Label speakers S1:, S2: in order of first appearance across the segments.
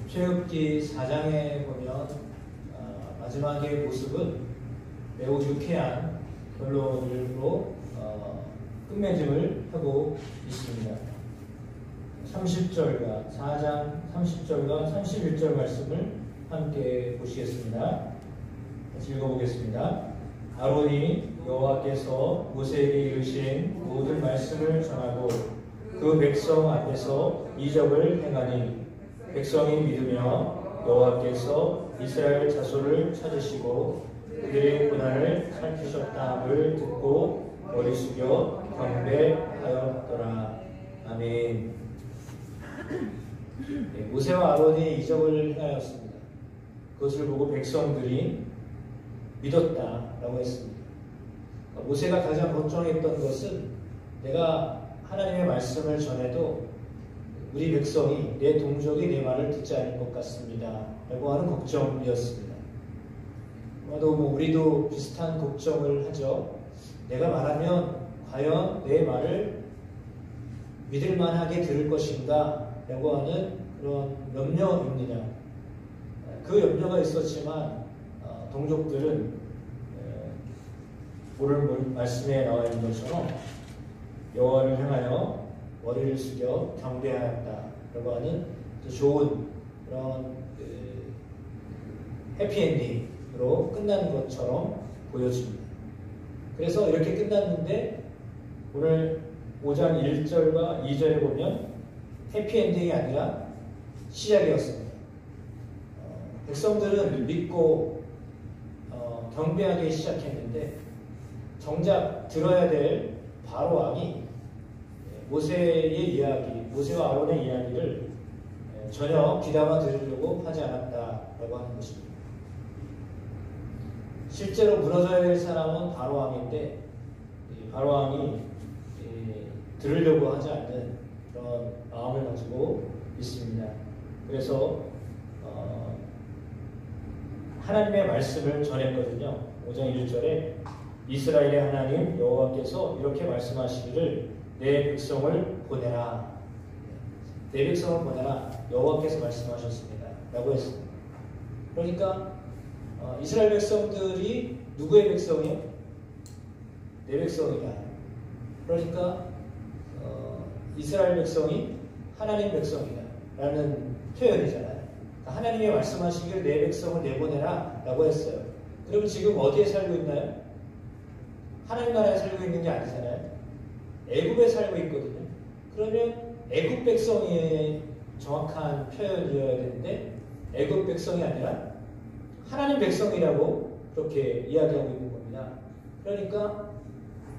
S1: 출애굽기 4장에 보면 마지막의 모습은 매우 유쾌한 결론으로 끝맺음을 하고 있습니다. 30절과 4장 30절과 31절 말씀을 함께 보시겠습니다. 같이 읽어보겠습니다. 아론이 여호와께서 모세에게 이르신 모든 말씀을 전하고 그 백성 앞에서 이적을 행하니 백성이 믿으며 여호와께서 이스라엘 자손을 찾으시고 그들의 고난을 살피셨다함을 듣고 머리 숙여 경배하였더라. 아멘. 모세와 아론이 이적을 행하였습니다. 그것을 보고 백성들이 믿었다라고 했습니다. 모세가 가장 걱정했던 것은 내가 하나님의 말씀을 전해도 우리 백성이, 내 동족이 내 말을 듣지 않을 것 같습니다 라고 하는 걱정이었습니다. 아마도 우리도 비슷한 걱정을 하죠. 내가 말하면 과연 내 말을 믿을만하게 들을 것인가 라고 하는 그런 염려입니다. 그 염려가 있었지만 동족들은 오늘 말씀에 나와 있는 것처럼 여호와를 향하여 머리를 숙여 경배하였다라고 하는 좋은 그런 해피엔딩으로 끝난 것처럼 보여집니다. 그래서 이렇게 끝났는데 오늘 5장 1절과 2절에 보면 해피엔딩이 아니라 시작이었습니다. 백성들은 믿고 경배하기 시작했는데 정작 들어야 될 바로 왕이 모세의 이야기, 모세와 아론의 이야기를 전혀 귀담아 들으려고 하지 않았다라고 하는 것입니다. 실제로 무너져야 될 사람은 바로 왕인데 바로 왕이 들으려고 하지 않는 그런 마음을 가지고 있습니다. 그래서 하나님의 말씀을 전했거든요. 5장 1절에 이스라엘의 하나님 여호와께서 이렇게 말씀하시기를 내 백성을 보내라. 내 백성을 보내라. 여호와께서 말씀하셨습니다. 라고 했습니다. 그러니까 이스라엘 백성들이 누구의 백성이요? 내 백성이다. 그러니까 이스라엘 백성이 하나님 백성이다 라는 표현이잖아요. 그러니까 하나님이 말씀하시기를 내 백성을 내보내라 라고 했어요. 그러면 지금 어디에 살고 있나요? 하나님 나라에 살고 있는 게 아니잖아요. 애굽에 살고 있거든요. 그러면 애굽 백성이 정확한 표현이어야 되는데 애굽 백성이 아니라 하나님 백성이라고 그렇게 이야기하고 있는 겁니다. 그러니까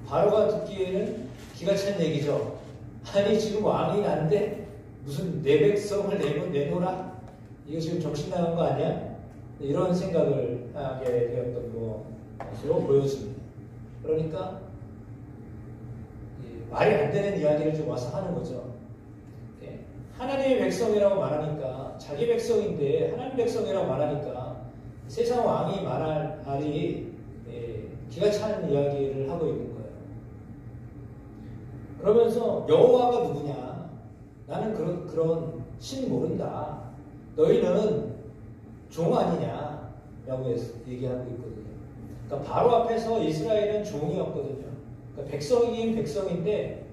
S1: 바로가 듣기에는 기가 찬 얘기죠. 아니 지금 왕이 난데 무슨 내 백성을 내놓으라? 이거 지금 정신 나간 거 아니야? 이런 생각을 하게 되었던 것으로 보여집니다. 그러니까 말이 안 되는 이야기를 좀 와서 하는 거죠. 하나님의 백성이라고 말하니까 자기 백성인데 하나님 백성이라고 말하니까 세상 왕이 말할 말이 기가 차는 이야기를 하고 있는 거예요. 그러면서 여호와가 누구냐? 나는 그런 신 모른다. 너희는 종 아니냐? 라고 얘기하고 있거든요. 그러니까 바로 앞에서 이스라엘은 종이었거든요. 그러니까 백성이긴 백성인데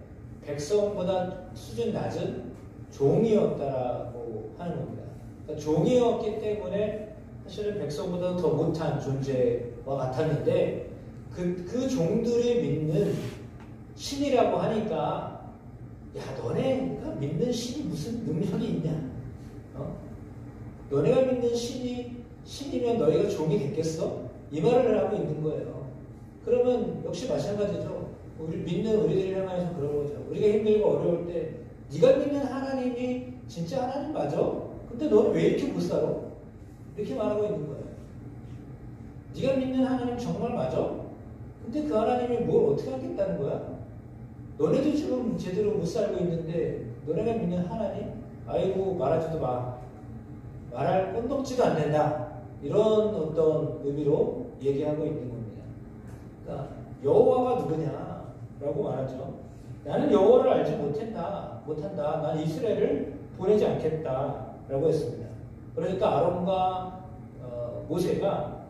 S1: 백성보다 수준 낮은 종이었다라고 하는 겁니다. 그러니까 종이었기 때문에 사실은 백성보다 더 못한 존재와 같았는데 그 종들이 믿는 신이라고 하니까 야 너네가 믿는 신이 무슨 능력이 있냐? 너네가 믿는 신이면 너희가 종이 됐겠어? 이 말을 하고 있는 거예요. 그러면 역시 마찬가지죠. 우리 믿는 우리들을 향해서 그런 거죠. 우리가 힘들고 어려울 때 네가 믿는 하나님이 진짜 하나님 맞아? 근데 너는 왜 이렇게 못 살아? 이렇게 말하고 있는 거예요. 네가 믿는 하나님 정말 맞아? 근데 그 하나님이 뭘 어떻게 하겠다는 거야? 너네도 지금 제대로 못 살고 있는데 너네가 믿는 하나님? 아이고 말하지도 마. 말할 꼰덕지도 않는다. 이런 어떤 의미로 얘기하고 있는 겁니다. 그러니까 여호와가 누구냐라고 말하죠. 나는 여호와를 알지 못한다. 난 이스라엘을 보내지 않겠다라고 했습니다. 그러니까 아론과 모세가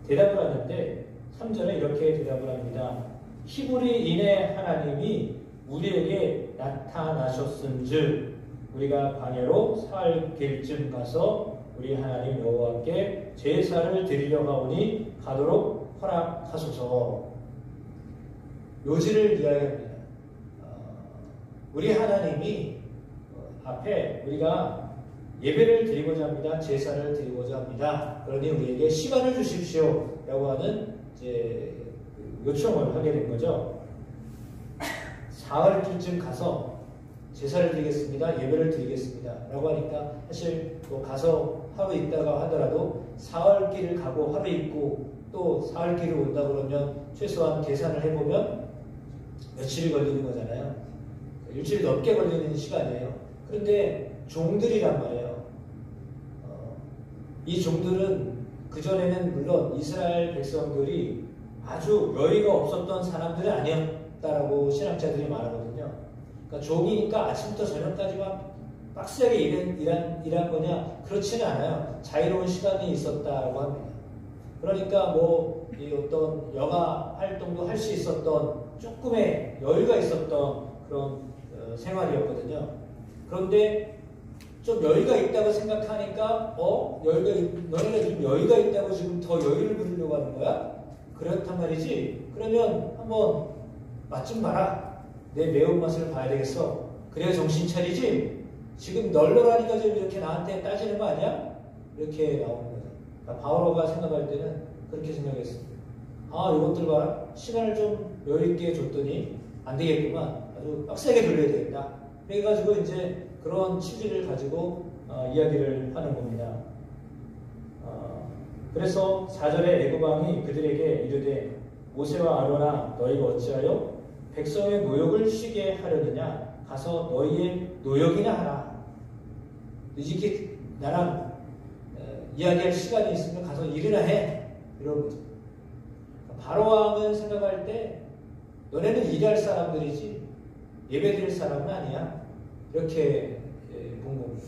S1: 대답을 하는데 3절에 이렇게 대답을 합니다. 히브리 인의 하나님이 우리에게 나타나셨은즉 우리가 광야로 사흘 길쯤 가서 우리 하나님 여호와께 제사를 드리려 하오니 가도록 허락하소서. 묘지를 이야기합니다. 우리 하나님이 앞에 우리가 예배를 드리고자 합니다. 제사를 드리고자 합니다. 그러니 우리에게 시간을 주십시오. 라고 하는 이제 요청을 하게 된 거죠. 사흘쯤 가서 제사를 드리겠습니다. 예배를 드리겠습니다. 라고 하니까 사실 뭐 가서 하루 있다가 하더라도 사흘길을 가고 하루 있고 또 사흘길을 온다 그러면 최소한 계산을 해보면 며칠이 걸리는 거잖아요. 일주일 넘게 걸리는 시간이에요. 그런데 종들이란 말이에요. 이 종들은 그전에는 물론 이스라엘 백성들이 아주 여유가 없었던 사람들이 아니었다라고 신학자들이 말하거든요. 그러니까 종이니까 아침부터 저녁까지 막 빡세게 일한 거냐? 그렇지는 않아요. 자유로운 시간이 있었다고 합니다. 그러니까 뭐 어떤 영화 활동도 할 수 있었던 조금의 여유가 있었던 그런 생활이었거든요. 그런데 좀 여유가 있다고 생각하니까 너네가 지금 여유가 있다고 지금 더 여유를 부리려고 하는 거야? 그렇단 말이지. 그러면 한번 맛 좀 봐라. 내 매운맛을 봐야 되겠어. 그래야 정신 차리지. 지금 널널하니까 좀 이렇게 나한테 따지는 거 아니야? 이렇게 나오는 거죠. 그러니까 바오로가 생각할 때는 그렇게 생각했습니다. 이것들 봐라. 시간을 좀 여유있게 줬더니 안 되겠구만. 아주 빡세게 돌려야 되겠다. 그래가지고 이제 그런 취지를 가지고 이야기를 하는 겁니다. 그래서 4절에 애굽왕이 그들에게 이르되 모세와 아론아 너희가 어찌하여 백성의 노역을 쉬게 하려느냐 가서 너희의 노역이나 하라. 이렇게 나랑 이야기할 시간이 있으면 가서 일이나 해. 이런 거죠. 바로왕은 생각할 때 너네는 일할 사람들이지 예배드릴 사람은 아니야. 이렇게 본 겁니다.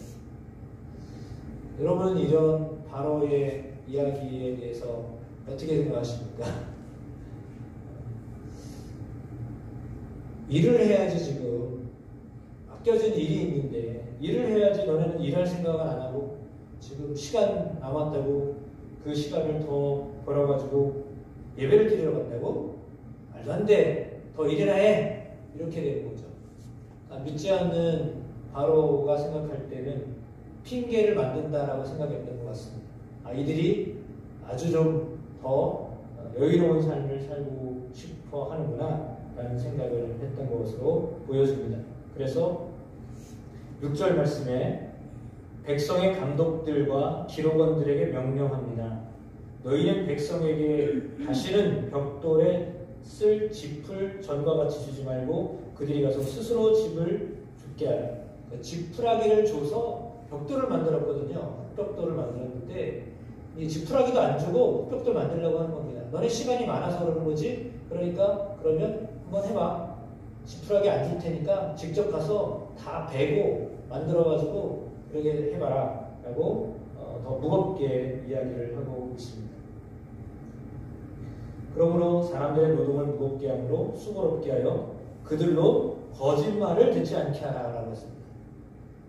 S1: 여러분은 이런 바로의 이야기에 대해서 어떻게 생각하십니까? 일을 해야지 지금 아껴진 일이 있는데 일을 해야지 너네는 일할 생각을 안 하고 지금 시간 남았다고 그 시간을 더 벌어가지고 예배를 드리러 간다고? 말도 안 돼. 더 일이나 해. 이렇게 되는 거죠. 믿지 않는 바로가 생각할 때는 핑계를 만든다라고 생각했던 것 같습니다. 이들이 아주 좀 더 여유로운 삶을 살고 싶어 하는구나 라는 생각을 했던 것으로 보여집니다. 그래서 6절 말씀에 백성의 감독들과 기록원들에게 명령합니다. 너희는 백성에게 다시는 벽돌에 쓸 짚을 전과 같이 주지 말고 그들이 가서 스스로 집을 줍게 하라. 그러니까 지푸라기를 줘서 벽돌을 만들었거든요. 벽돌을 만들었는데 이 지푸라기도 안 주고 벽돌 만들려고 하는 겁니다. 너네 시간이 많아서 그러는 거지. 그러니까 그러면 한번 해봐. 지푸라기 안 줄 테니까 직접 가서 다 베고 만들어가지고 그렇게 해봐라 라고 더 무겁게 이야기를 하고 있습니다. 그러므로 사람들의 노동을 무겁게 함으로 수고롭게 하여 그들로 거짓말을 듣지 않게 하라라고 했습니다.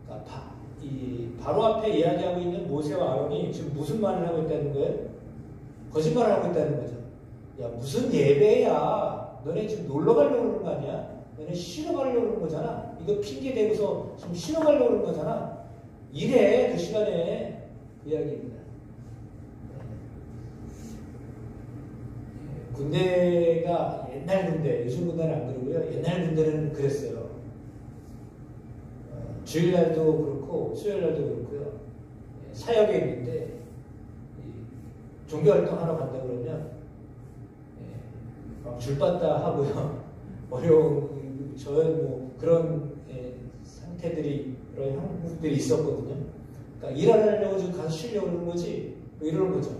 S1: 그러니까 이 바로 앞에 이야기하고 있는 모세와 아론이 지금 무슨 말을 하고 있다는 거예요? 거짓말을 하고 있다는 거죠. 야, 무슨 예배야? 너네 지금 놀러 가려고 그러는 거 아니야? 너네 쉬러 가려고 그러는 거잖아. 이거 핑계 대고서 지금 쉬러 가려고 그러는 거잖아. 일해, 그 시간에. 그 이야기입니다. 군대가 옛날 군대, 요즘 군대는 안 그러고요. 옛날 군대는 그랬어요. 주일날도 그렇고 수요일날도 그렇고요. 사역에 있는데 종교활동 하러 간다 그러면 막 줄받다 하고요. 어려운 뭐 그런 상태들이 그런 형국들이 있었거든요. 그러니까 일하려고 지금 가서 쉬려고 그러는 거지 뭐 이러는 거죠.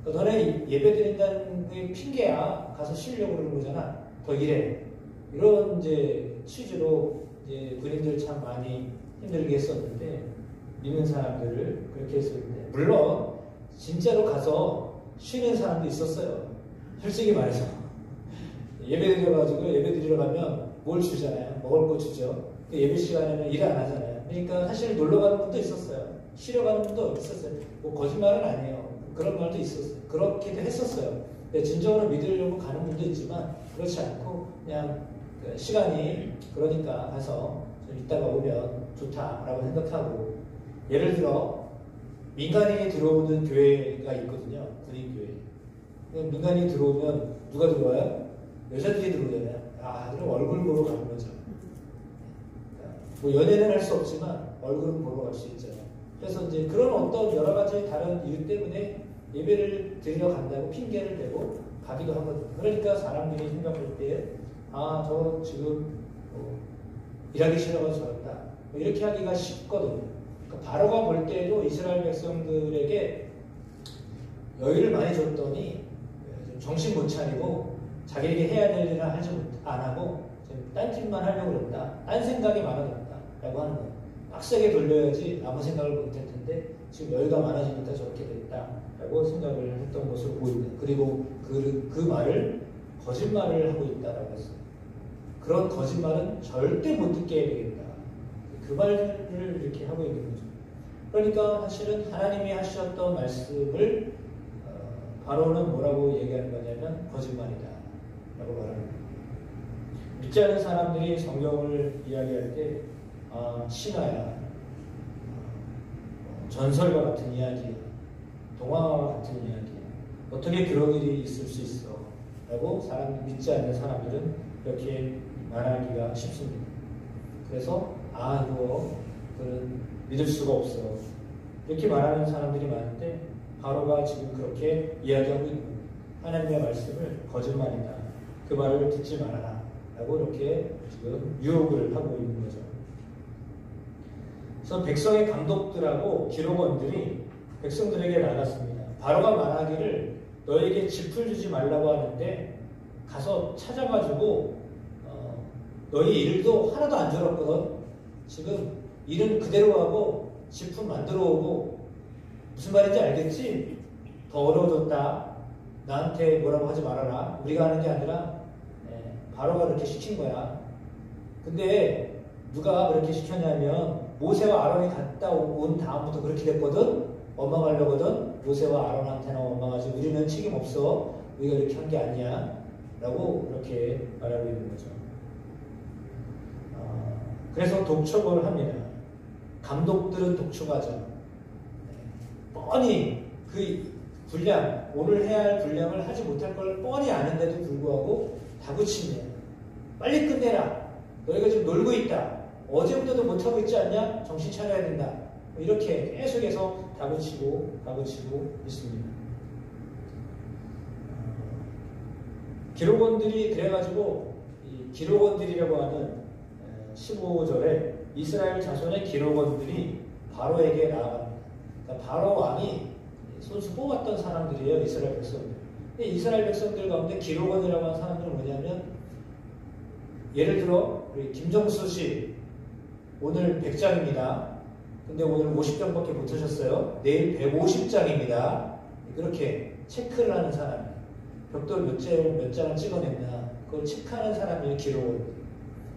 S1: 그러니까 너네 예배 드린다는 게 핑계야. 가서 쉬려고 그러는 거잖아. 더 일해. 이런 이제 취지로 이제 군인들 참 많이 힘들게 했었는데 믿는 사람들을 그렇게 했었는데, 물론 진짜로 가서 쉬는 사람도 있었어요. 솔직히 말해서 예배 드려가지고 예배 드리러 가면 뭘 주잖아요. 먹을 거 주죠. 예배 시간에는 일 안 하잖아요. 그러니까 사실 놀러 가는 분도 있었어요. 쉬러 가는 분도 있었어요. 뭐 거짓말은 아니에요. 그런 말도 있었어요. 그렇게도 했었어요. 진정으로 믿으려고 가는 분도 있지만 그렇지 않고 그냥 시간이 그러니까 가서 좀 이따가 오면 좋다라고 생각하고, 예를 들어 민간인이 들어오는 교회가 있거든요. 군인교회. 민간인이 들어오면 누가 들어와요? 여자들이 들어오잖아요. 아, 그럼 얼굴 보러 가는 거죠. 뭐 연애는 할 수 없지만 얼굴은 보러 갈 수 있잖아요. 그래서 이제 그런 어떤 여러 가지 다른 이유 때문에 예배를 드리러 간다고 핑계를 대고 가기도 하거든요. 그러니까 사람들이 생각할 때, 아, 저 지금 일하기 싫어서 저랬다, 뭐 이렇게 하기가 쉽거든요. 그러니까 바로가 볼 때도 이스라엘 백성들에게 여유를 많이 줬더니 정신 못 차리고 자기에게 해야 될 일을 하지 안 하고 딴 짓만 하려고 그랬다, 딴 생각이 많아졌다 라고 하는 거예요. 빡세게 돌려야지 아무 생각을 못 할 텐데 지금 여유가 많아지니까 저렇게 됐다 라고 생각을 했던 것으로 보입니다. 그리고 그 말을 거짓말을 하고 있다라고 했어요. 그런 거짓말은 절대 못 듣게 해야 되겠다. 그 말을 이렇게 하고 있는 거죠. 그러니까 사실은 하나님이 하셨던 말씀을 바로는 뭐라고 얘기하는 거냐면 거짓말이다 라고 말합니다. 믿지 않는 사람들이 성경을 이야기할 때 신화야, 전설과 같은 이야기야, 동화와 같은 이야기야, 어떻게 그런 일이 있을 수 있어 라고 믿지 않는 사람들은 이렇게 말하기가 쉽습니다. 그래서 이거 그런 믿을 수가 없어 이렇게 말하는 사람들이 많은데, 바로가 지금 그렇게 이야기하고 있는 거예요. 하나님의 말씀을 거짓말이다, 그 말을 듣지 말아라 라고 이렇게 지금 유혹을 하고 있는 거죠. 그래서 백성의 감독들하고 기록원들이 백성들에게 나갔습니다. 바로가 말하기를 너에게 짚을 주지 말라고 하는데 가서 찾아가지고 너희 일도 하나도 안 줄었거든. 지금 일은 그대로 하고 짚은 만들어 오고, 무슨 말인지 알겠지? 더 어려워졌다. 나한테 뭐라고 하지 말아라. 우리가 하는 게 아니라 바로가 그렇게 시킨 거야. 근데 누가 그렇게 시켰냐면 모세와 아론이 갔다 온 다음부터 그렇게 됐거든. 원망하려거든. 모세와 아론한테는 원망하지, 우리는 책임 없어, 우리가 이렇게 한 게 아니야 라고 그렇게 말하고 있는 거죠. 그래서 독촉을 합니다. 감독들은 독촉하죠. 뻔히 그 분량, 오늘 해야 할 분량을 하지 못할 걸 뻔히 아는데도 불구하고 다그치네요. 빨리 끝내라. 너희가 지금 놀고 있다. 어제부터도 못하고 있지 않냐? 정신 차려야 된다. 이렇게 계속해서 다그치고 있습니다. 기록원들이 그래가지고 이 기록원들이라고 하는 15절에 이스라엘 자손의 기록원들이 바로에게 나아갑니다. 그러니까 바로 왕이 손수 뽑았던 사람들이에요. 이스라엘 백성들. 근데 이스라엘 백성들 가운데 기록원이라고 하는 사람들은 뭐냐면, 예를 들어 우리 김정수 씨 오늘 100장입니다. 근데 오늘 50장밖에 못 하셨어요. 내일 150장입니다. 그렇게 체크를 하는 사람이에요. 벽돌 몇 장을 찍어냈나 그걸 체크하는 사람이 기록원.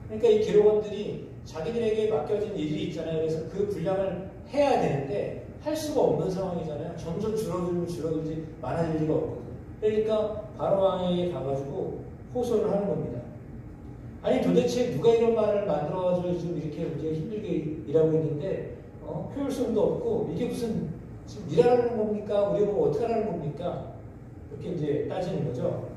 S1: 그러니까 이 기록원들이 자기들에게 맡겨진 일이 있잖아요. 그래서 그 분량을 해야 되는데 할 수가 없는 상황이잖아요. 점점 줄어들지 많아질 리가 없거든요. 그러니까 바로 왕에게 가가지고 호소를 하는 겁니다. 아니 도대체 누가 이런 말을 만들어가지고 지금 이렇게 우리가 힘들게 일하고 있는데 효율성도 없고 이게 무슨 지금 일하라는 겁니까? 우리가 뭐 어떻게 하라는 겁니까? 이렇게 이제 따지는 거죠.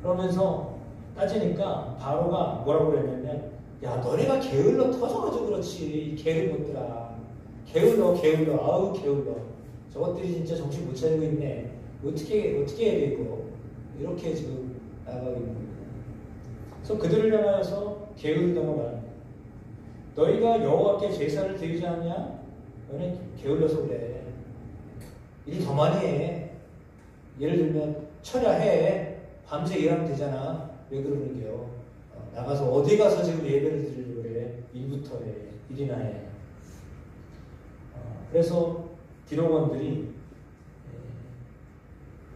S1: 그러면서 따지니까 바로가 뭐라고 그랬냐면, 야 너네가 게을러 터져가지고 그렇지, 게으른 것들아. 게을러 아우 게을러. 저것들이 진짜 정신 못 차리고 있네. 어떻게 해야 돼 이거. 이렇게 지금 나가고 있는 겁니다. 그래서 그들을 향하여서 게으르다고 말합니다. 너희가 여호와께 제사를 드리지 않냐? 너네 게을러서 그래. 일 더 많이 해. 예를 들면 철야해. 밤새 일하면 되잖아. 왜 그러는 게요? 나가서 어디 가서 지금 예배를 드리려고 그래. 일부터 해. 일이나 해. 그래서 기록원들이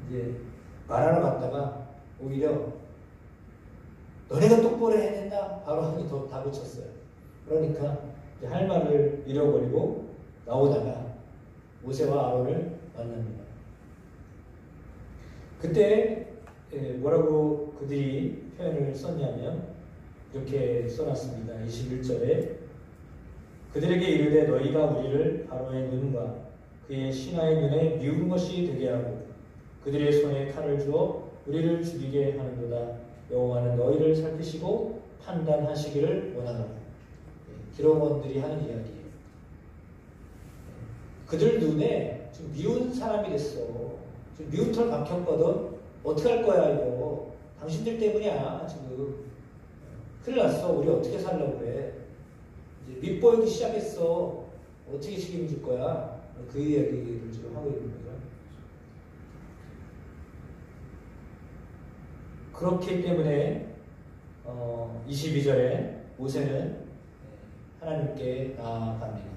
S1: 이제 말하러 갔다가 오히려 너네가 똑바로 해야 된다 바로 하니 더 다그쳤어요. 그러니까 이제 할 말을 잃어버리고 나오다가 모세와 아론을 만납니다. 그때 뭐라고 그들이 표현을 썼냐면 이렇게 써놨습니다. 21절에 그들에게 이르되 너희가 우리를 바로의 눈과 그의 신하의 눈에 미운 것이 되게 하고 그들의 손에 칼을 주어 우리를 죽이게 하는도다. 여호와는 너희를 살피시고 판단하시기를 원하노라. 기록원들이 하는 이야기예요. 그들 눈에 지금 미운 사람이 됐어. 지금 미운 털 박혔거든. 어떻게 할 거야 이거. 당신들 때문이야 지금. 큰일 났어. 우리 어떻게 살려고 그래. 이제 밑보이기 시작했어. 어떻게 책임질 거야. 그 이야기를 지금 하고 있는 거죠. 그렇기 때문에 22절에 모세는 하나님께 나아갑니다.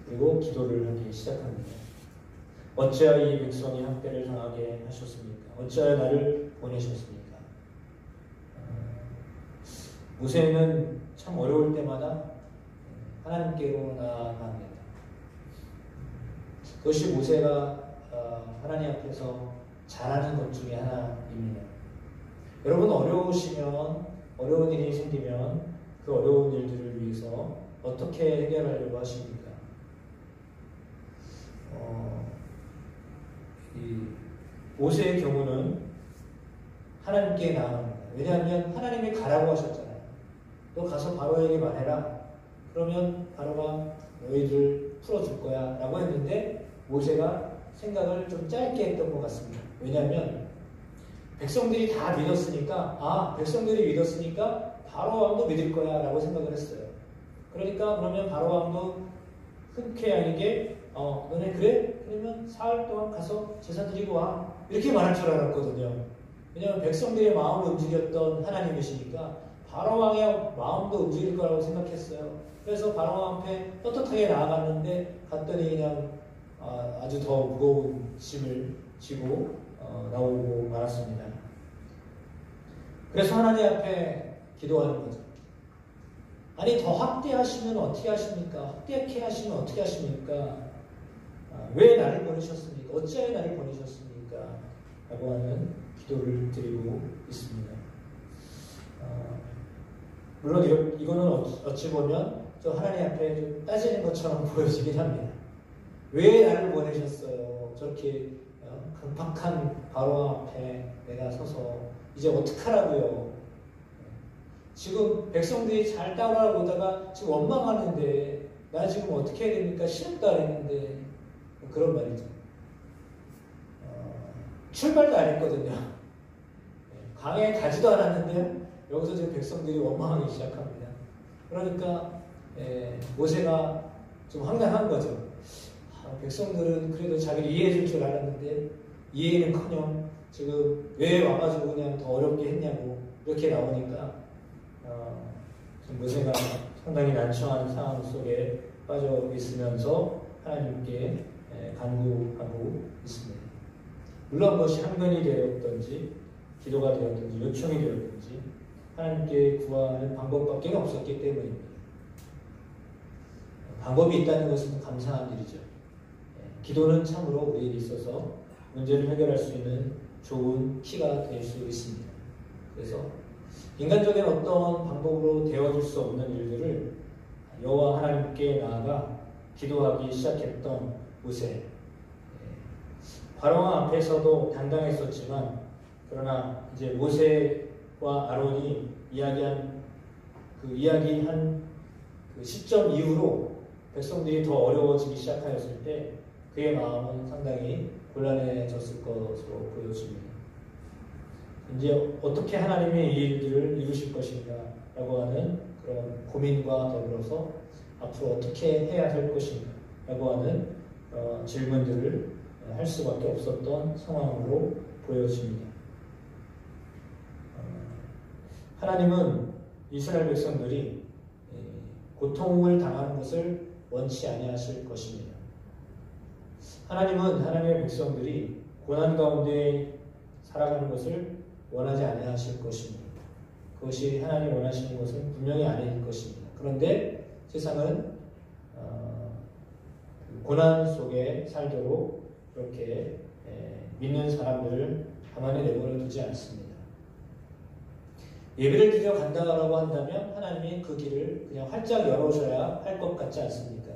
S1: 그리고 기도를 하기 시작합니다. 어찌하여 이 백성이 학대를 당하게 하셨습니까? 어찌하여 나를 보내셨습니까? 모세는 참 어려울 때마다 하나님께로 나아갑니다. 그것이 모세가 하나님 앞에서 잘하는 것 중에 하나입니다. 여러분 어려우시면 어려운 일이 생기면 그 어려운 일들을 위해서 어떻게 해결하려고 하십니까? 이 모세의 경우는 하나님께 나아갑니다. 왜냐하면 하나님이 가라고 하셨잖아요. 너 가서 바로에게 말해라. 그러면 바로가 너희들 풀어줄 거야 라고 했는데 모세가 생각을 좀 짧게 했던 것 같습니다. 왜냐하면 백성들이 다 믿었으니까 백성들이 믿었으니까 바로 왕도 믿을 거야 라고 생각을 했어요. 그러니까 그러면 바로 왕도 흔쾌하게 너네 그래? 그러면 사흘 동안 가서 제사 드리고 와. 이렇게 말할 줄 알았거든요. 왜냐하면 백성들의 마음을 움직였던 하나님이시니까 바로 왕의 마음도 움직일 거라고 생각했어요. 그래서 바로 왕 앞에 떳떳하게 나아갔는데 갔더니 그냥 아주 더 무거운 짐을 지고 나오고 말았습니다. 그래서 하나님 앞에 기도하는 거죠. 아니 더 확대하시면 어떻게 하십니까? 확대케 하시면 어떻게 하십니까? 왜 나를 보내셨습니까? 어찌하여 나를 보내셨습니까? 라고 하는 기도를 드리고 있습니다. 물론 이거는 어찌 보면 저 하나님 앞에 좀 따지는 것처럼 보여지긴 합니다. 왜 나를 보내셨어요? 저렇게 강팍한 바로 앞에 내가 서서 이제 어떡하라고요? 지금 백성들이 잘 따라오다가 지금 원망하는데 나 지금 어떻게 해야 됩니까? 시험도 안 했는데 그런 말이죠. 출발도 안 했거든요. 강에 가지도 않았는데요. 여기서 지금 백성들이 원망하기 시작합니다. 그러니까 모세가 좀 황당한 거죠. 백성들은 그래도 자기를 이해해 줄 줄 알았는데 이해는커녕 지금 왜 와가지고 그냥 더 어렵게 했냐고 이렇게 나오니까 모세가 상당히 난처한 상황 속에 빠져 있으면서 하나님께 간구하고 있습니다. 물론 그것이 항변이 되었든지 기도가 되었든지 요청이 되었든지 하나님께 구하는 방법밖에 없었기 때문입니다. 방법이 있다는 것은 감사한 일이죠. 기도는 참으로 우리에게 있어서 문제를 해결할 수 있는 좋은 키가 될 수 있습니다. 그래서 인간적인 어떤 방법으로 되어줄 수 없는 일들을 여호와 하나님께 나아가 기도하기 시작했던 모세. 바로왕 앞에서도 당당했었지만 그러나 이제 모세와 아론이 이야기한 그 시점 이후로 백성들이 더 어려워지기 시작하였을 때 그의 마음은 상당히 곤란해졌을 것으로 보여집니다. 이제 어떻게 하나님이 이 일들을 이루실 것인가 라고 하는 그런 고민과 더불어서 앞으로 어떻게 해야 할 것인가 라고 하는 질문들을 할 수밖에 없었던 상황으로 보여집니다. 하나님은 이스라엘 백성들이 고통을 당하는 것을 원치 아니하실 것입니다. 하나님은 하나님의 백성들이 고난 가운데 살아가는 것을 원하지 아니하실 것입니다. 그것이 하나님 원하시는 것은 분명히 아닐 것입니다. 그런데 세상은 고난 속에 살도록 그렇게 믿는 사람들을 가만히 내버려 두지 않습니다. 예배를 드려 간다고 한다면 하나님이 그 길을 그냥 활짝 열어줘야 할 것 같지 않습니까?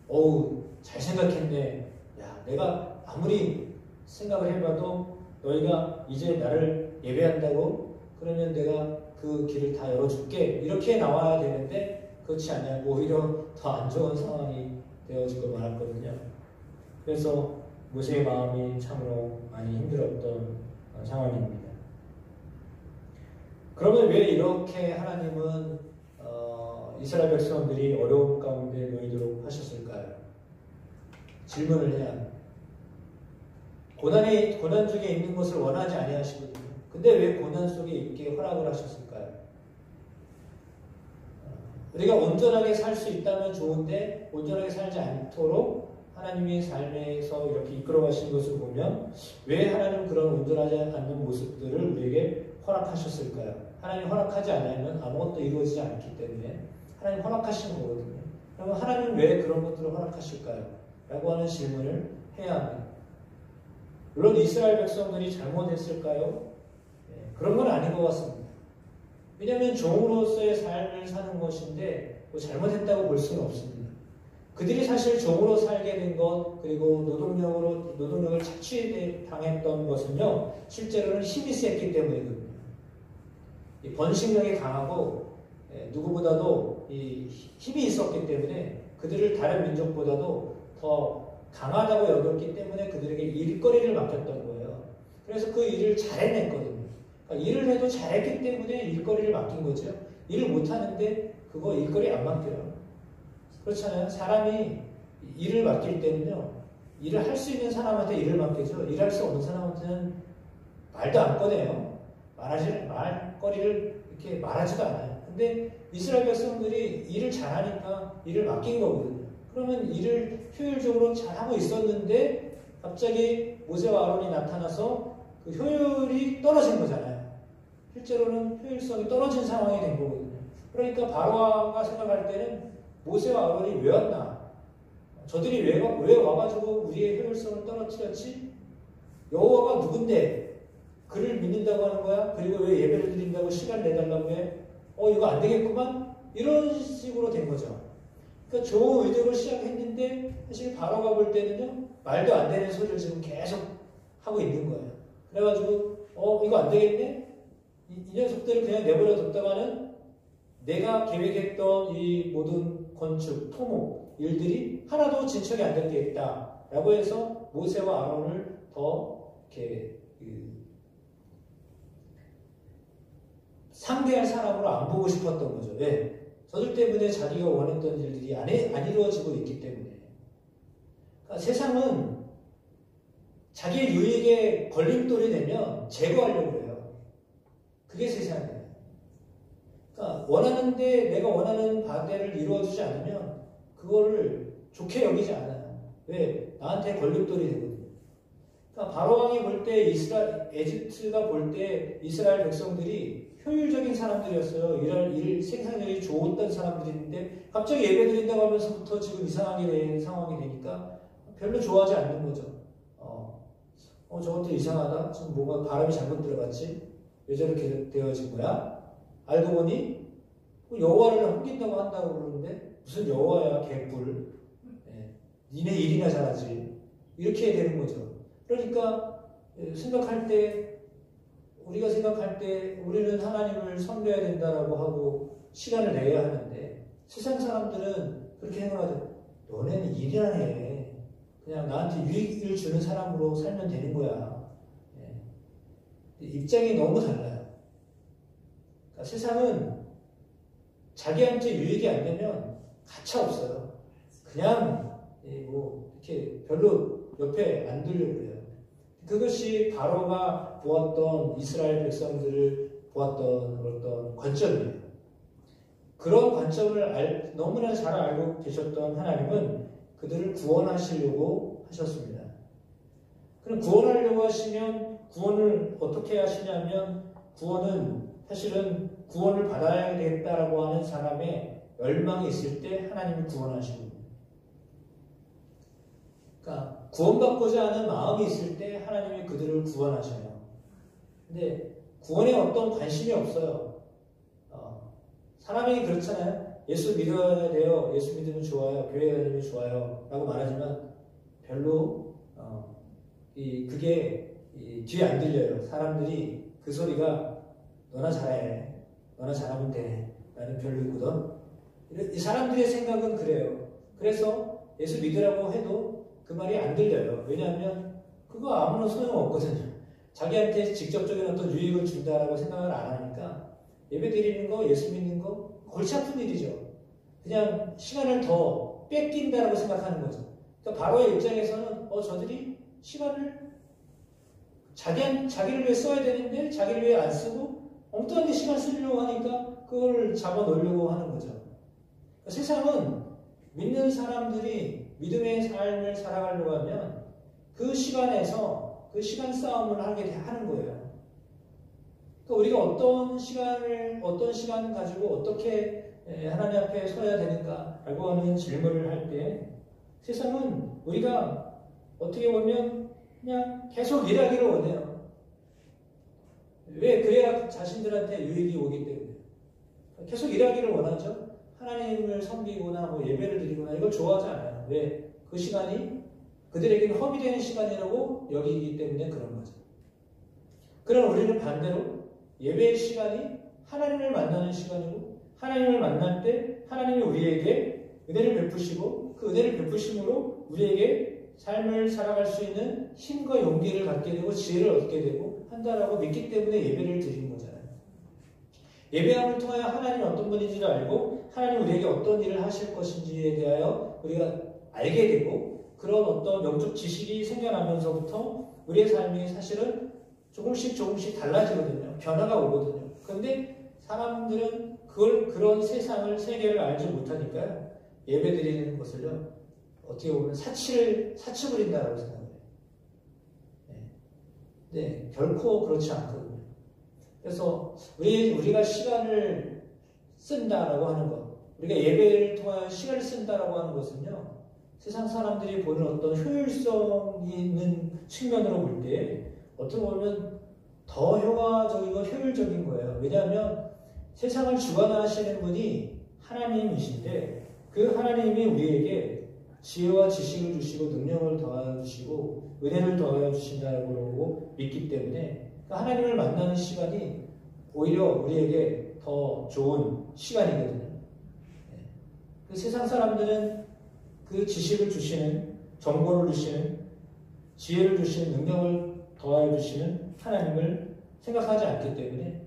S1: 어우, 잘 생각했네. 야, 내가 아무리 생각을 해봐도 너희가 이제 나를 예배한다고 그러면 내가 그 길을 다 열어줄게. 이렇게 나와야 되는데 그렇지 않냐고 오히려 더 안 좋은 상황이 되어지고 말았거든요. 그래서 모세의 마음이 참으로 많이 힘들었던 상황입니다. 그러면 왜 이렇게 하나님은 이스라엘 백성들이 어려움 가운데 놓이도록 하셨을까요? 질문을 해야 합니다. 고난 중에 있는 것을 원하지 아니하시거든요. 근데 왜 고난 속에 있게 허락을 하셨을까요? 우리가 온전하게 살 수 있다면 좋은데 온전하게 살지 않도록 하나님의 삶에서 이렇게 이끌어 가시는 것을 보면 왜 하나님은 그런 온전하지 않는 모습들을 우리에게 허락하셨을까요? 하나님 허락하지 않으면 아무것도 이루어지지 않기 때문에 하나님 허락하신 거거든요. 그러면 하나님은 왜 그런 것들을 허락하실까요? 라고 하는 질문을 해야 합니다. 물론 이스라엘 백성들이 잘못했을까요? 그런 건 아닌 것 같습니다. 왜냐하면 종으로서의 삶을 사는 것인데 뭐 잘못했다고 볼 수는 없습니다. 그들이 사실 종으로 살게 된 것, 그리고 노동력을 착취당했던 것은요, 실제로는 힘이 셌기 때문이거든요. 이 번식력이 강하고, 누구보다도 이 힘이 있었기 때문에 그들을 다른 민족보다도 더 강하다고 여겼기 때문에 그들에게 일거리를 맡겼던 거예요. 그래서 그 일을 잘 해냈거든요. 그러니까 일을 해도 잘했기 때문에 일거리를 맡긴 거죠. 일을 못하는데 그거 일거리 안 맡겨요. 그렇잖아요. 사람이 일을 맡길 때는요, 일을 할 수 있는 사람한테 일을 맡기죠. 일할 수 없는 사람한테는 말도 안 꺼내요. 말거리를 이렇게 말하지도 않아요. 근데 이스라엘 백성들이 일을 잘하니까 일을 맡긴 거거든요. 그러면 일을 효율적으로 잘하고 있었는데 갑자기 모세와 아론이 나타나서 그 효율이 떨어진 거잖아요. 실제로는 효율성이 떨어진 상황이 된 거거든요. 그러니까 바로가 생각할 때는 모세와 아론이 왜 왔나? 저들이 왜 와가지고 우리의 효율성을 떨어뜨렸지? 여호와가 누군데 그를 믿는다고 하는 거야? 그리고 왜 예배를 드린다고 시간 내달라고 해? 이거 안 되겠구만? 이런 식으로 된 거죠. 그러니까 좋은 의도로 시작했는데 사실 바로가 볼 때는요, 말도 안 되는 소리를 지금 계속 하고 있는 거예요. 그래가지고 이거 안 되겠네? 이 녀석들을 그냥 내버려 뒀다가는 내가 계획했던 이 모든 건축, 토목 일들이 하나도 진척이 안 될 게 있다 라고 해서 모세와 아론을 더 이렇게 상대할 사람으로 안 보고 싶었던 거죠. 왜? 저들 때문에 자기가 원했던 일들이 안 이루어지고 있기 때문에. 그러니까 세상은 자기의 유익에 걸림돌이 되면 제거하려고 해요. 그게 세상이에요. 그러니까 내가 원하는 바대를 이루어주지 않으면 그거를 좋게 여기지 않아요. 왜? 나한테 걸림돌이 되거든요. 그러니까 바로왕이 볼 때 에집트가 볼 때 이스라엘 백성들이 효율적인 사람들이었어요. 일 생산력이 좋았던 사람들인데 갑자기 예배 드린다고 하면서부터 지금 이상하게 된 상황이 되니까 별로 좋아하지 않는 거죠. 저것도 이상하다. 지금 뭔가 바람이 잘못 들어갔지? 왜 저렇게 되어진 거야? 알고 보니 여호와를 섬긴다고 한다고 그러는데 무슨 여호와야 개뿔. 니네 일이나 잘하지. 이렇게 되는 거죠. 그러니까 우리가 생각할 때 우리는 하나님을 섬겨야 된다라고 하고 시간을 내야 하는데 세상 사람들은 그렇게 생각하죠. 너네는 일이나 해. 그냥 나한테 유익을 주는 사람으로 살면 되는 거야. 입장이 너무 달라요. 그러니까 세상은 자기한테 유익이 안 되면 가차 없어요. 그냥 이렇게 별로 옆에 안 두려고 그래요. 그것이 바로가 보았던 이스라엘 백성들을 보았던 어떤 관점이에요. 그런 관점을 너무나 잘 알고 계셨던 하나님은 그들을 구원하시려고 하셨습니다. 그럼 구원하려고 하시면 구원을 어떻게 하시냐면 구원은 사실은 구원을 받아야 되겠다라고 하는 사람의 열망이 있을 때 하나님이 구원하시는 거예요. 그러니까 구원받고자 하는 마음이 있을 때 하나님이 그들을 구원하셔요. 근데 구원에 어떤 관심이 없어요. 사람이 그렇잖아요. 예수 믿어야 돼요. 예수 믿으면 좋아요. 교회 다니면 좋아요. 라고 말하지만 별로 그게 뒤에 안 들려요. 사람들이 그 소리가 너나 잘해. 너나 잘하면 돼. 나는 별로 있거든. 이 사람들의 생각은 그래요. 그래서 예수 믿으라고 해도 그 말이 안 들려요. 왜냐하면 그거 아무런 소용없거든요. 자기한테 직접적인 어떤 유익을 준다라고 생각을 안 하니까 예배 드리는 거, 예수 믿는 거 골치 아픈 일이죠. 그냥 시간을 더 뺏긴다라고 생각하는 거죠. 그러니까 바로의 입장에서는 저들이 시간을 자기를 위해 써야 되는데 자기를 위해 안 쓰고 엉뚱한 데 시간 쓰려고 하니까 그걸 잡아놓으려고 하는 거죠. 그러니까 세상은 믿는 사람들이 믿음의 삶을 살아가려고 하면 그 시간에서 그 시간 싸움을 하는 거예요. 그러니까 우리가 어떤 시간 가지고 어떻게 하나님 앞에 서야 되는가라고 하는 질문을 할 때 세상은 우리가 어떻게 보면 그냥 계속 일하기를 원해요. 왜? 그래야 자신들한테 유익이 오기 때문에. 계속 일하기를 원하죠. 하나님을 섬기거나 뭐 예배를 드리거나 이걸 좋아하지 않아요. 왜? 그 시간이 그들에게는 허비되는 시간이라고 여기기 때문에 그런 거죠. 그럼 우리는 반대로 예배의 시간이 하나님을 만나는 시간이고 하나님을 만날 때 하나님이 우리에게 은혜를 베푸시고 그 은혜를 베푸심으로 우리에게 삶을 살아갈 수 있는 힘과 용기를 갖게 되고 지혜를 얻게 되고 한다라고 믿기 때문에 예배를 드리는 거잖아요. 예배함을 통하여 하나님이 어떤 분인지를 알고 하나님 우리에게 어떤 일을 하실 것인지에 대하여 우리가 알게 되고 그런 어떤 영적 지식이 생겨나면서부터 우리의 삶이 사실은 조금씩 달라지거든요. 변화가 오거든요. 그런데 사람들은 그런 세계를 알지 못하니까 예배 드리는 것을요, 어떻게 보면 사치 부린다라고 생각해요. 네, 결코 그렇지 않거든요. 그래서 우리가 시간을 쓴다라고 하는 것, 우리가 예배를 통하여 시간을 쓴다라고 하는 것은요, 세상 사람들이 보는 어떤 효율성 있는 측면으로 볼 때 어떻게 보면 더 효과적이고 효율적인 거예요. 왜냐하면 세상을 주관하시는 분이 하나님이신데 그 하나님이 우리에게 지혜와 지식을 주시고 능력을 더하여 주시고 은혜를 더하여 주신다고 믿기 때문에 하나님을 만나는 시간이 오히려 우리에게 더 좋은 시간이거든요. 그 세상 사람들은 그 지식을 주시는, 정보를 주시는, 지혜를 주시는, 능력을 더하여 주시는 하나님을 생각하지 않기 때문에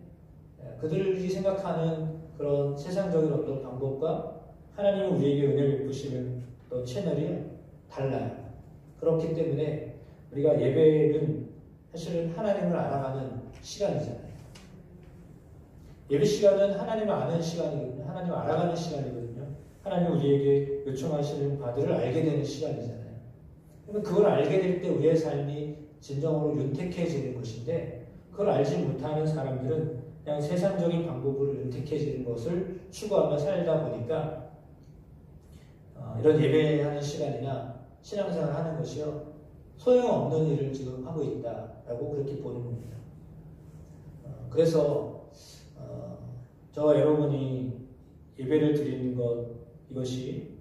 S1: 그들이 생각하는 그런 세상적인 어떤 방법과 하나님이 우리에게 은혜를 베푸시는 어떤 채널이 달라요. 그렇기 때문에 우리가 예배는 사실은 하나님을 알아가는 시간이잖아요. 예배 시간은 하나님을 아는 시간이거든요. 하나님을 알아가는 시간이거든요. 하나님이 우리에게 요청하시는 바들을 알게 되는 시간이잖아요. 그러면 그걸 알게 될 때 우리의 삶이 진정으로 윤택해지는 것인데 그걸 알지 못하는 사람들은 그냥 세상적인 방법으로 윤택해지는 것을 추구하며 살다 보니까 이런 예배하는 시간이나 신앙생활을 하는 것이요 소용없는 일을 지금 하고 있다라고 그렇게 보는 겁니다. 그래서 저와 여러분이 예배를 드리는 이것이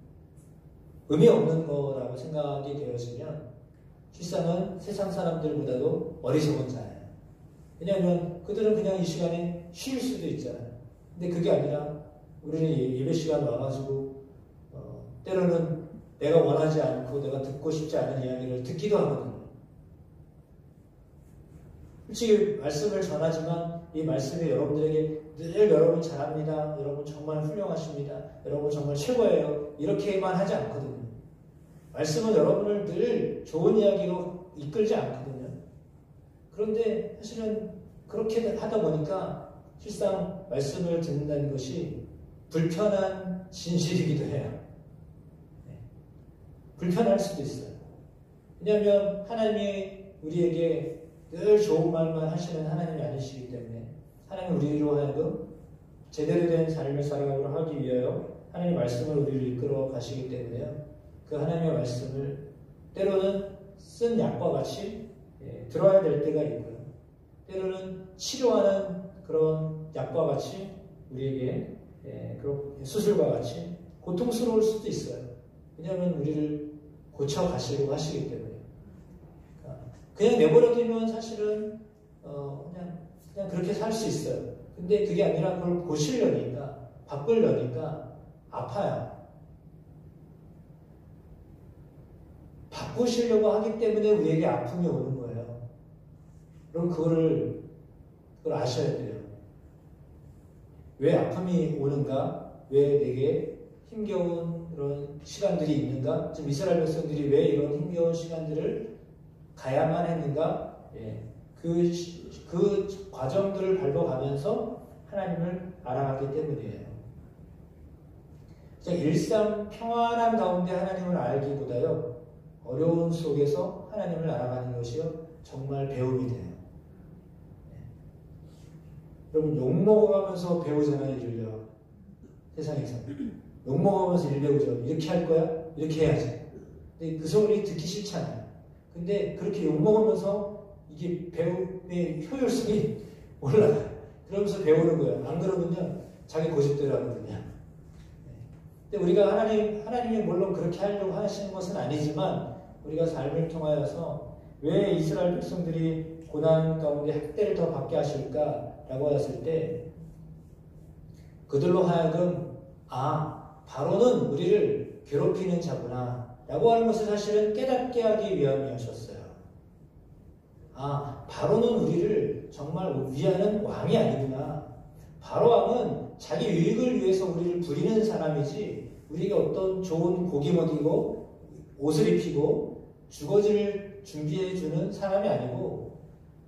S1: 의미 없는 거라고 생각이 되어지면 실상은 세상 사람들보다도 어리석은 자예요. 왜냐하면 그들은 그냥 이 시간에 쉴 수도 있잖아요. 근데 그게 아니라 우리는 예배 시간 와가지고 때로는 내가 원하지 않고 내가 듣고 싶지 않은 이야기를 듣기도 하거든요. 솔직히 말씀을 전하지만 이 말씀이 여러분들에게 늘 여러분 잘합니다. 여러분 정말 훌륭하십니다. 여러분 정말 최고예요. 이렇게만 하지 않거든요. 말씀은 여러분을 늘 좋은 이야기로 이끌지 않거든요. 그런데 사실은 그렇게 하다 보니까 실상 말씀을 듣는다는 것이 불편한 진실이기도 해요. 불편할 수도 있어요. 왜냐하면 하나님이 우리에게 늘 좋은 말만 하시는 하나님이 아니시기 때문에 하나님 우리로 하여금 제대로 된 삶을 살아가도록 하기 위하여 하나님의 말씀을 우리를 이끌어 가시기 때문에요. 그 하나님의 말씀을 때로는 쓴 약과 같이 들어야 될 때가 있고요. 때로는 치료하는 그런 약과 같이 우리에게 그런 수술과 같이 고통스러울 수도 있어요. 왜냐하면 우리를 고쳐 가시려고 하시기 때문에. 그냥 내버려두면 사실은 그냥 그렇게 살 수 있어요. 근데 그게 아니라 그걸 고치려니까, 바꾸려니까 아파요. 바꾸시려고 하기 때문에 우리에게 아픔이 오는 거예요. 그럼 그걸 아셔야 돼요. 왜 아픔이 오는가? 왜 내게 힘겨운 그런 시간들이 있는가? 지금 이스라엘 백성들이 왜 이런 힘겨운 시간들을 가야만 했는가? 그 과정들을 밟아가면서 하나님을 알아가기 때문이에요. 일상 평안한 가운데 하나님을 알기보다요, 어려운 속에서 하나님을 알아가는 것이요, 정말 배움이 돼요. 여러분, 욕먹어가면서 배우잖아요, 일을요. 세상에서. 욕먹어가면서 일 배우죠. 이렇게 할 거야? 이렇게 해야지. 근데 그 소리 듣기 싫잖아요. 근데 그렇게 욕먹으면서 이게 배움의 효율성이 올라가요. 그러면서 배우는 거예요. 안 그러면요, 자기 고집대로 하거든요. 근데 우리가 하나님이 물론 그렇게 하려고 하시는 것은 아니지만, 우리가 삶을 통하여서 왜 이스라엘 백성들이 고난 가운데 학대를 더 받게 하실까라고 했을 때, 그들로 하여금 바로는 우리를 괴롭히는 자구나 라고 하는 것을 사실은 깨닫게 하기 위함이었어요. 바로는 우리를 정말 위하는 왕이 아니구나. 바로 왕은 자기 유익을 위해서 우리를 부리는 사람이지, 우리가 어떤 좋은 고기 먹이고 옷을 입히고 주거지를 준비해주는 사람이 아니고,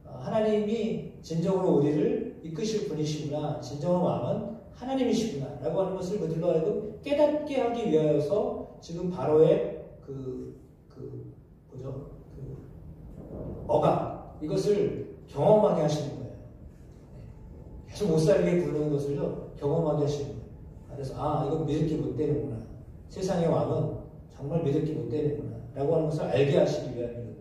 S1: 하나님이 진정으로 우리를 이끄실 분이시구나, 진정한 왕은 하나님이시구나 라고 하는 것을 그들로 하여금 깨닫게 하기 위하여서 지금 바로의 억압, 이것을 경험하게 하시는 거예요. 계속 못 살게 구르는 것을요, 경험하게 하시는 거예요. 그래서 이건 믿을 게 못 되는구나. 세상의 왕은 정말 믿을 게 못 되는구나 라고 하는 것을 알게 하시기 위함이거든요.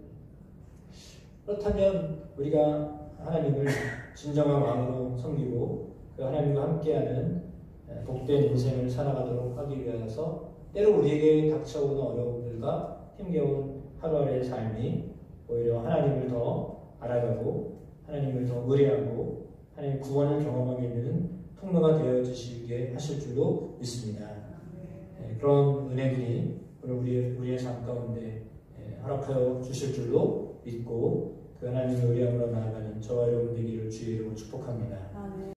S1: 그렇다면 우리가 하나님을 진정한 왕으로 섬기고 그 하나님과 함께하는 복된 인생을 살아가도록 하기 위하여서 때로 우리에게 닥쳐오는 어려움들과 힘겨운 하루하루의 삶이 오히려 하나님을 더 알아가고 하나님을 더 의뢰하고 하나님의 구원을 경험하게 되는 통로가 되어주시게 하실 줄로 믿습니다. 그런 은혜들이 우리의 삶 가운데 허락하여 주실 줄로 믿고 그 하나님의 의뢰함으로 나아가는 저와 여러분 되기를 주의 이름으로 축복합니다.